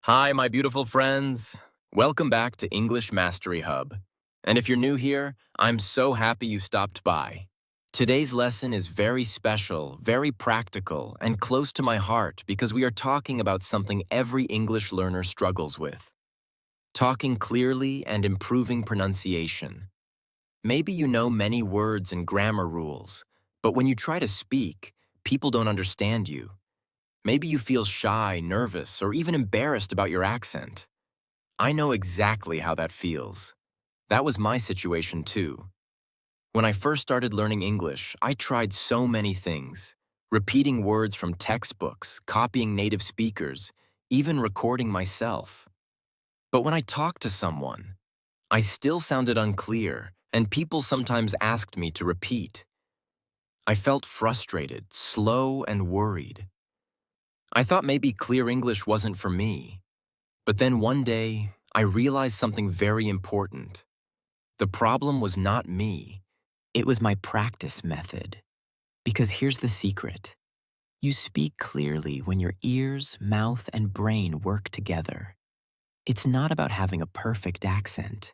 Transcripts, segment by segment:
Hi, my beautiful friends. Welcome back to English Mastery Hub. And if you're new here, I'm so happy you stopped by. Today's lesson is very special, very practical, and close to my heart because we are talking about something every English learner struggles with. Talking clearly and improving pronunciation. Maybe you know many words and grammar rules, but when you try to speak, people don't understand you. Maybe you feel shy, nervous, or even embarrassed about your accent. I know exactly how that feels. That was my situation too. When I first started learning English, I tried so many things. Repeating words from textbooks, copying native speakers, even recording myself. But when I talked to someone, I still sounded unclear, and people sometimes asked me to repeat. I felt frustrated, slow, and worried. I thought maybe clear English wasn't for me. But then one day, I realized something very important. The problem was not me. It was my practice method. Because here's the secret. You speak clearly when your ears, mouth, and brain work together. It's not about having a perfect accent.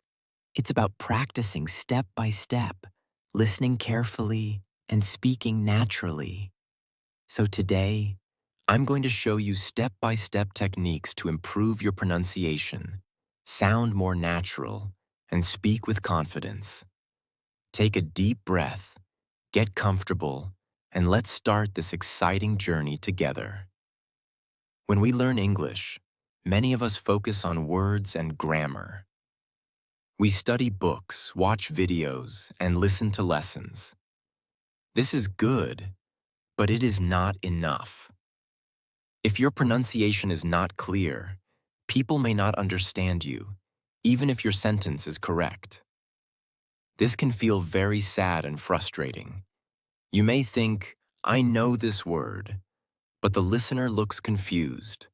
It's about practicing step by step, listening carefully, and speaking naturally. So today, I'm going to show you step-by-step techniques to improve your pronunciation, sound more natural, and speak with confidence. Take a deep breath, get comfortable, and let's start this exciting journey together. When we learn English, many of us focus on words and grammar. We study books, watch videos, and listen to lessons. This is good, but it is not enough. If your pronunciation is not clear, people may not understand you, even if your sentence is correct. This can feel very sad and frustrating. You may think, I know this word, but the listener looks confused.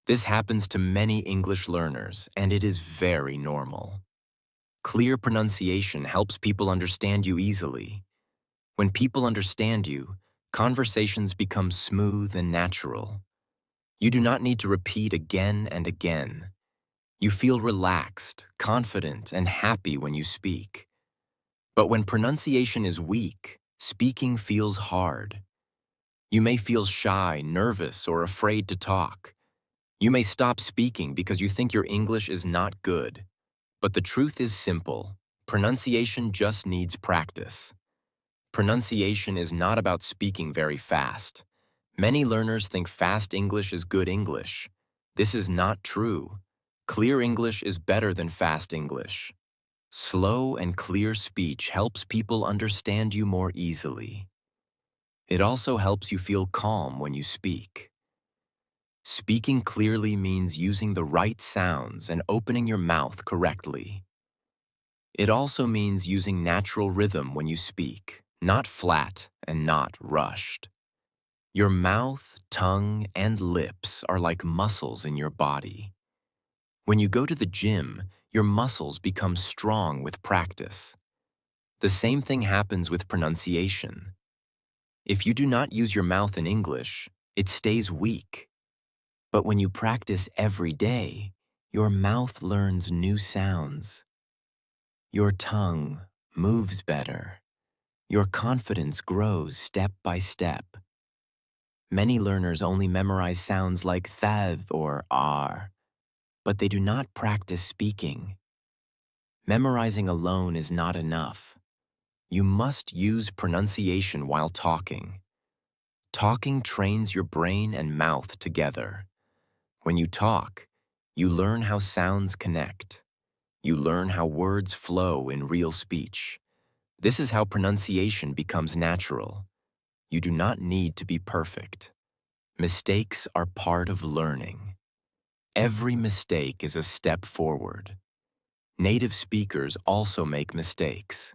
This happens to many English learners, and it is very normal. Clear pronunciation helps people understand you easily. When people understand you, conversations become smooth and natural. You do not need to repeat again and again. You feel relaxed, confident, and happy when you speak. But when pronunciation is weak, speaking feels hard. You may feel shy, nervous, or afraid to talk. You may stop speaking because you think your English is not good. But the truth is simple. Pronunciation just needs practice. Pronunciation is not about speaking very fast. Many learners think fast English is good English. This is not true. Clear English is better than fast English. Slow and clear speech helps people understand you more easily. It also helps you feel calm when you speak. Speaking clearly means using the right sounds and opening your mouth correctly. It also means using natural rhythm when you speak, not flat and not rushed. Your mouth, tongue, and lips are like muscles in your body. When you go to the gym, your muscles become strong with practice. The same thing happens with pronunciation. If you do not use your mouth in English, it stays weak. But when you practice every day, your mouth learns new sounds. Your tongue moves better. Your confidence grows step by step. Many learners only memorize sounds like th or r, but they do not practice speaking. Memorizing alone is not enough. You must use pronunciation while talking. Talking trains your brain and mouth together. When you talk, you learn how sounds connect. You learn how words flow in real speech. This is how pronunciation becomes natural. You do not need to be perfect. Mistakes are part of learning. Every mistake is a step forward. Native speakers also make mistakes.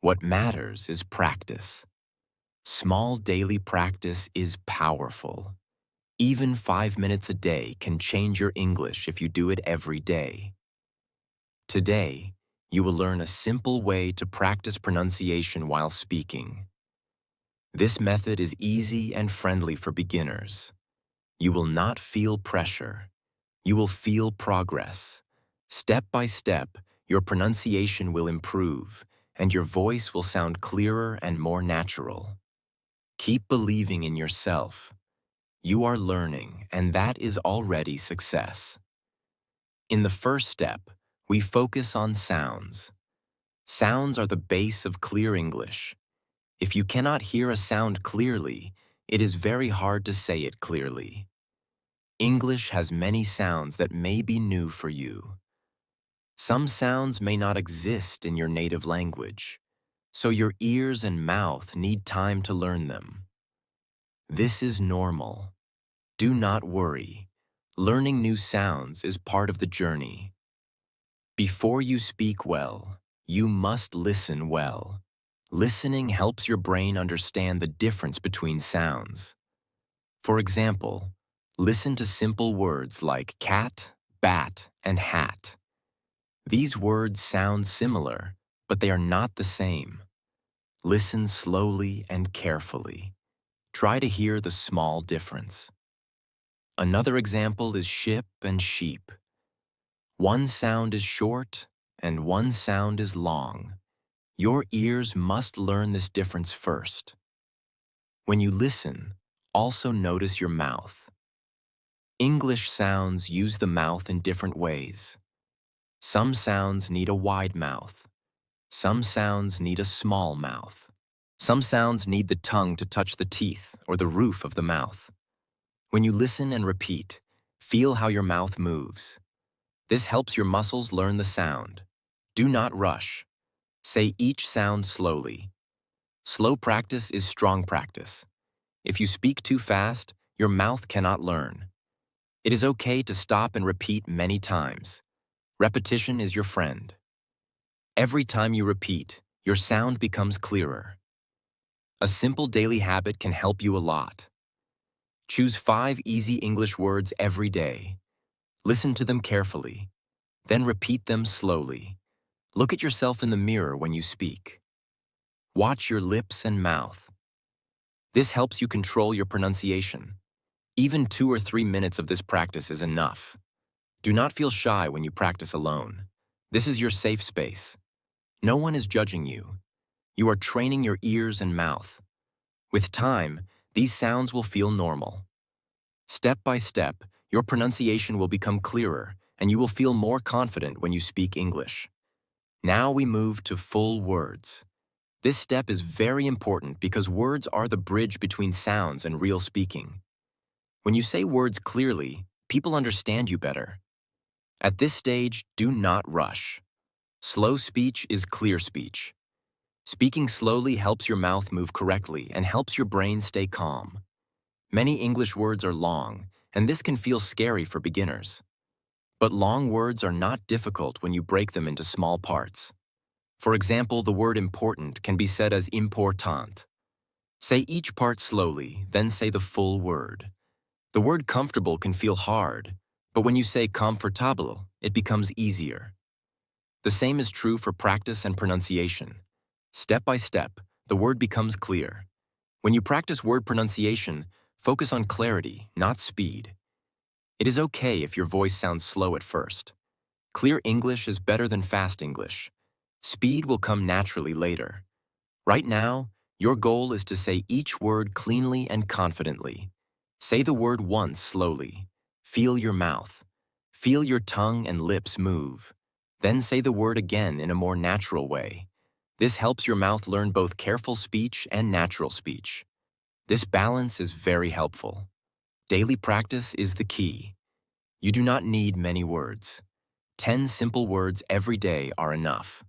What matters is practice. Small daily practice is powerful. Even 5 minutes a day can change your English if you do it every day. Today, you will learn a simple way to practice pronunciation while speaking. This method is easy and friendly for beginners. You will not feel pressure. You will feel progress. Step by step, your pronunciation will improve, and your voice will sound clearer and more natural. Keep believing in yourself. You are learning, and that is already success. In the first step, we focus on sounds. Sounds are the base of clear English. If you cannot hear a sound clearly, it is very hard to say it clearly. English has many sounds that may be new for you. Some sounds may not exist in your native language, so your ears and mouth need time to learn them. This is normal. Do not worry. Learning new sounds is part of the journey. Before you speak well, you must listen well. Listening helps your brain understand the difference between sounds. For example, listen to simple words like cat, bat, and hat. These words sound similar, but they are not the same. Listen slowly and carefully. Try to hear the small difference. Another example is ship and sheep. One sound is short and one sound is long. Your ears must learn this difference first. When you listen, also notice your mouth. English sounds use the mouth in different ways. Some sounds need a wide mouth. Some sounds need a small mouth. Some sounds need the tongue to touch the teeth or the roof of the mouth. When you listen and repeat, feel how your mouth moves. This helps your muscles learn the sound. Do not rush. Say each sound slowly. Slow practice is strong practice. If you speak too fast, your mouth cannot learn. It is okay to stop and repeat many times. Repetition is your friend. Every time you repeat, your sound becomes clearer. A simple daily habit can help you a lot. Choose 5 easy English words every day. Listen to them carefully. Then repeat them slowly. Look at yourself in the mirror when you speak. Watch your lips and mouth. This helps you control your pronunciation. Even 2 or 3 minutes of this practice is enough. Do not feel shy when you practice alone. This is your safe space. No one is judging you. You are training your ears and mouth. With time, these sounds will feel normal. Step by step, your pronunciation will become clearer and you will feel more confident when you speak English. Now we move to full words. This step is very important because words are the bridge between sounds and real speaking. When you say words clearly, people understand you better. At this stage, do not rush. Slow speech is clear speech. Speaking slowly helps your mouth move correctly and helps your brain stay calm. Many English words are long, and this can feel scary for beginners. But long words are not difficult when you break them into small parts. For example, the word important can be said as important. Say each part slowly, then say the full word. The word comfortable can feel hard, but when you say comfortable, it becomes easier. The same is true for practice and pronunciation. Step by step, the word becomes clear. When you practice word pronunciation, focus on clarity, not speed. It is okay if your voice sounds slow at first. Clear English is better than fast English. Speed will come naturally later. Right now, your goal is to say each word cleanly and confidently. Say the word once slowly. Feel your mouth. Feel your tongue and lips move. Then say the word again in a more natural way. This helps your mouth learn both careful speech and natural speech. This balance is very helpful. Daily practice is the key. You do not need many words. 10 simple words every day are enough.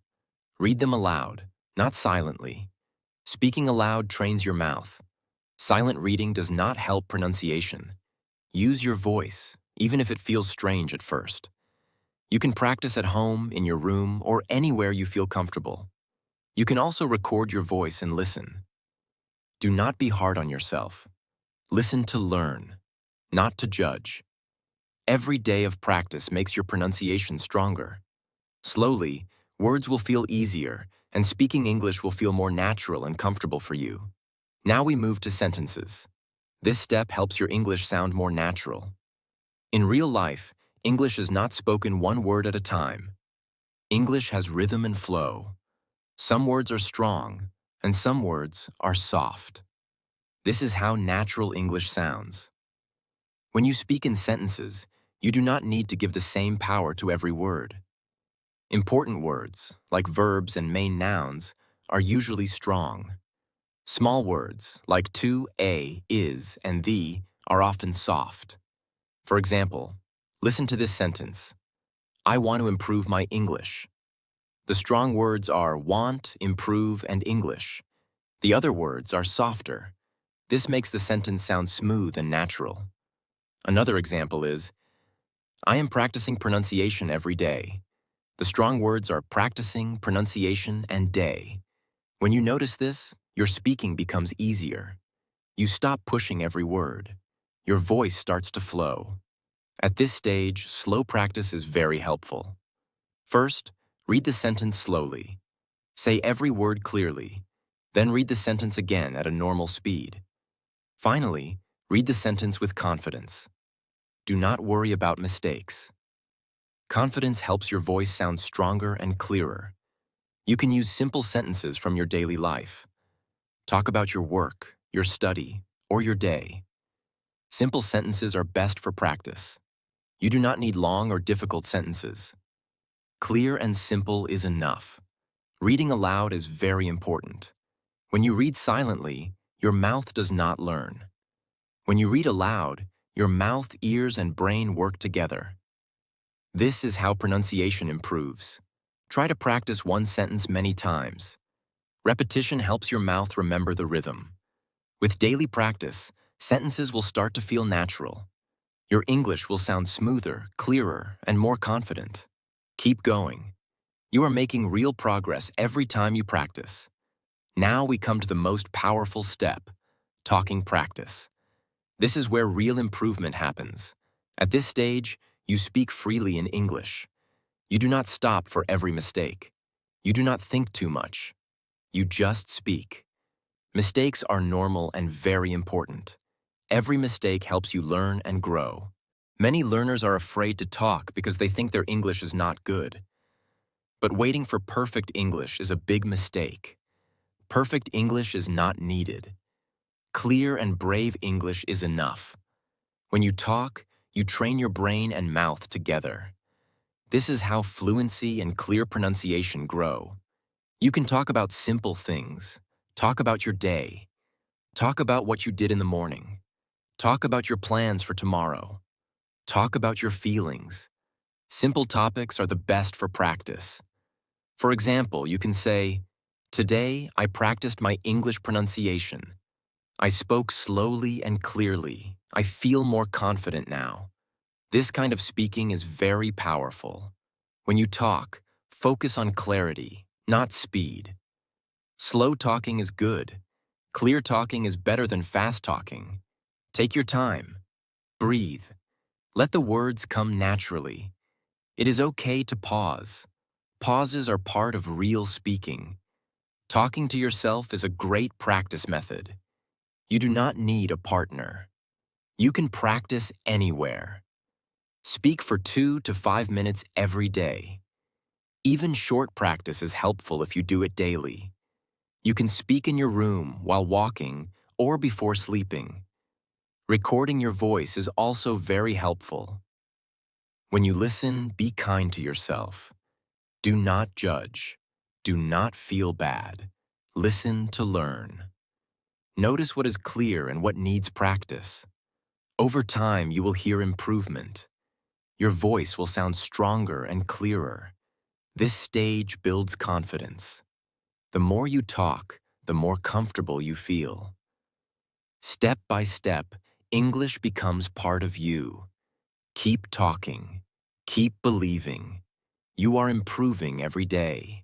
Read them aloud, not silently. Speaking aloud trains your mouth. Silent reading does not help pronunciation. Use your voice, even if it feels strange at first. You can practice at home, in your room, or anywhere you feel comfortable. You can also record your voice and listen. Do not be hard on yourself. Listen to learn, not to judge. Every day of practice makes your pronunciation stronger. Slowly, words will feel easier, and speaking English will feel more natural and comfortable for you. Now we move to sentences. This step helps your English sound more natural. In real life, English is not spoken one word at a time. English has rhythm and flow. Some words are strong, and some words are soft. This is how natural English sounds. When you speak in sentences, you do not need to give the same power to every word. Important words, like verbs and main nouns, are usually strong. Small words, like to, a, is, and the, are often soft. For example, listen to this sentence. I want to improve my English. The strong words are want, improve, and English. The other words are softer. This makes the sentence sound smooth and natural. Another example is, I am practicing pronunciation every day. The strong words are practicing, pronunciation, and day. When you notice this, your speaking becomes easier. You stop pushing every word. Your voice starts to flow. At this stage, slow practice is very helpful. First, read the sentence slowly. Say every word clearly. Then read the sentence again at a normal speed. Finally, read the sentence with confidence. Do not worry about mistakes. Confidence helps your voice sound stronger and clearer. You can use simple sentences from your daily life. Talk about your work, your study, or your day. Simple sentences are best for practice. You do not need long or difficult sentences. Clear and simple is enough. Reading aloud is very important. When you read silently, your mouth does not learn. When you read aloud, your mouth, ears, and brain work together. This is how pronunciation improves. Try to practice one sentence many times. Repetition helps your mouth remember the rhythm. With daily practice, sentences will start to feel natural. Your English will sound smoother, clearer, and more confident. Keep going. You are making real progress every time you practice. Now we come to the most powerful step, talking practice. This is where real improvement happens. At this stage, you speak freely in English. You do not stop for every mistake. You do not think too much. You just speak. Mistakes are normal and very important. Every mistake helps you learn and grow. Many learners are afraid to talk because they think their English is not good. But waiting for perfect English is a big mistake. Perfect English is not needed. Clear and brave English is enough. When you talk, you train your brain and mouth together. This is how fluency and clear pronunciation grow. You can talk about simple things. Talk about your day. Talk about what you did in the morning. Talk about your plans for tomorrow. Talk about your feelings. Simple topics are the best for practice. For example, you can say, today I practiced my English pronunciation. I spoke slowly and clearly. I feel more confident now. This kind of speaking is very powerful. When you talk, focus on clarity, not speed. Slow talking is good. Clear talking is better than fast talking. Take your time. Breathe. Let the words come naturally. It is okay to pause. Pauses are part of real speaking. Talking to yourself is a great practice method. You do not need a partner. You can practice anywhere. Speak for 2 to 5 minutes every day. Even short practice is helpful if you do it daily. You can speak in your room while walking or before sleeping. Recording your voice is also very helpful. When you listen, be kind to yourself. Do not judge. Do not feel bad. Listen to learn. Notice what is clear and what needs practice. Over time, you will hear improvement. Your voice will sound stronger and clearer. This stage builds confidence. The more you talk, the more comfortable you feel. Step by step, English becomes part of you. Keep talking. Keep believing. You are improving every day.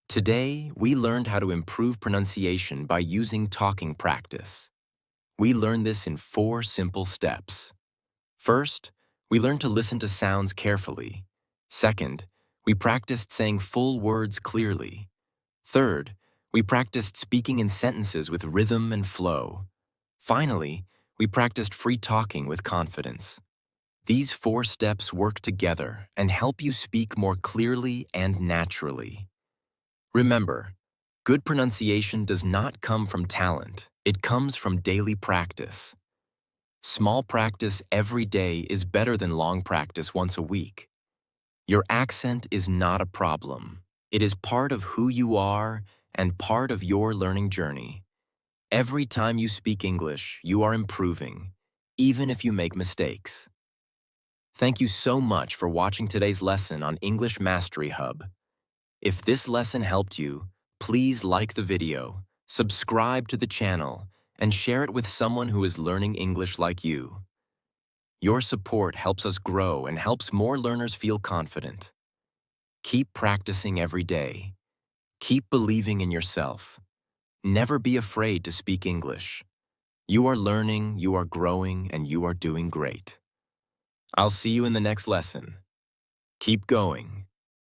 Today, we learned how to improve pronunciation by using talking practice. We learned this in 4 simple steps. First, we learned to listen to sounds carefully. Second, we practiced saying full words clearly. Third, we practiced speaking in sentences with rhythm and flow. Finally, we practiced free talking with confidence. These 4 steps work together and help you speak more clearly and naturally. Remember, good pronunciation does not come from talent. It comes from daily practice. Small practice every day is better than long practice once a week. Your accent is not a problem. It is part of who you are and part of your learning journey. Every time you speak English, you are improving, even if you make mistakes. Thank you so much for watching today's lesson on English Mastery Hub. If this lesson helped you, please like the video, subscribe to the channel, and share it with someone who is learning English like you. Your support helps us grow and helps more learners feel confident. Keep practicing every day. Keep believing in yourself. Never be afraid to speak English. You are learning, you are growing, and you are doing great. I'll see you in the next lesson. Keep going.